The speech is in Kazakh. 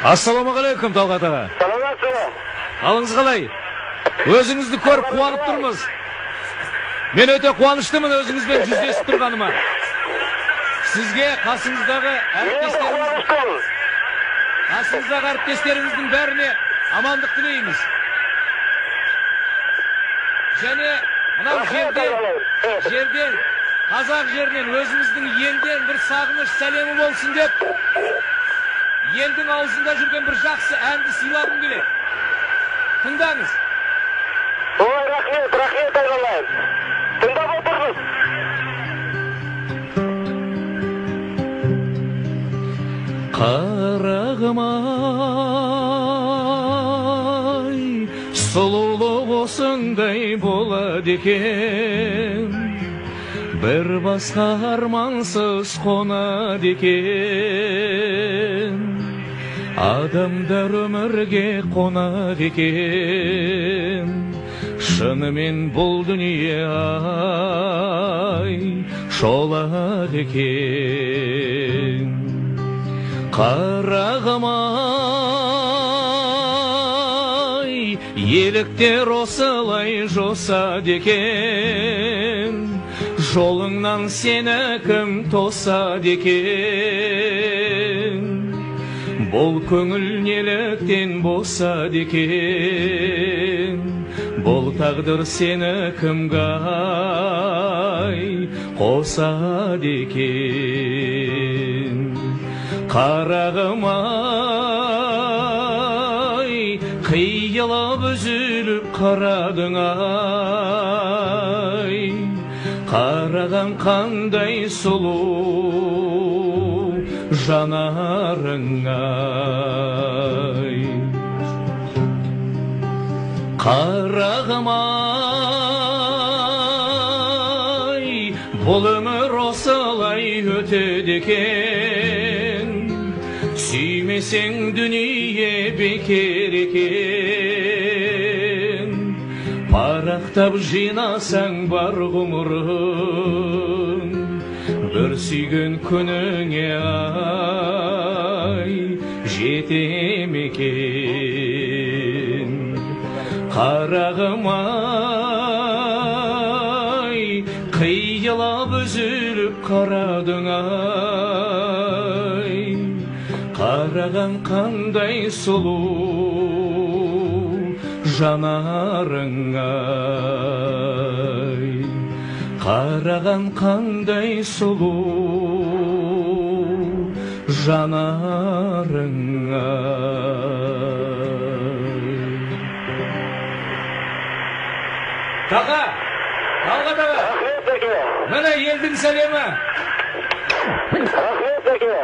Assalamualaikum Talgat ağa. Саламатсызбы? Қалыңыз қалай? Өзіңізді көріп қуанып тұрмыз. Мен өте қуаныштымын өзіңізбен жүздесіп тұрғаныма. Сізге қасыңыздағы әріптестеріңіздің бәріне амандық тілейміз. Және мынау жерден, қазақ жерінен, өзіміздің елден бір сағыныш сәлемі болсын деп, елдің аузында жүрген бір жақсы әнді сыйлағым келеді. Тыңдаңыз. Ой, рахмет айналайын. Тыңдап отырмыз. Қарағым-ай, сұлулық осындай болады екен, бір басқа армансыз қонады екен, адамдар өмірге қонады екен, шынымен бұл дүние ай шолады екен. Қарағым-ай, еліктер осылай жосады екен, жолыңнан сені кім тосады екен, бұл көңіл неліктен босады екен, бұл тағдыр сені кімге ай қосады екен. Қарағым-ай, қиылып үзіліп қарадың-ай, қараған қандай сұлу жанарың-ай. Қарағым-ай, бұл өмір осылай өтеді екен, сүймесең дүние бекер екен, парақтап жинасаң бар ғұмырың, бір сүйген күніңе ай жете ме екен. Қарағым-ай, қиылып үзіліп қарадың-ай, қараған қандай сұлу жанарың-ай, қараған қандай сұлу жанарың-ай. Талғат аға, Рахмет, Зәке. міне елдің сәлемі. Рахмет, Зәке.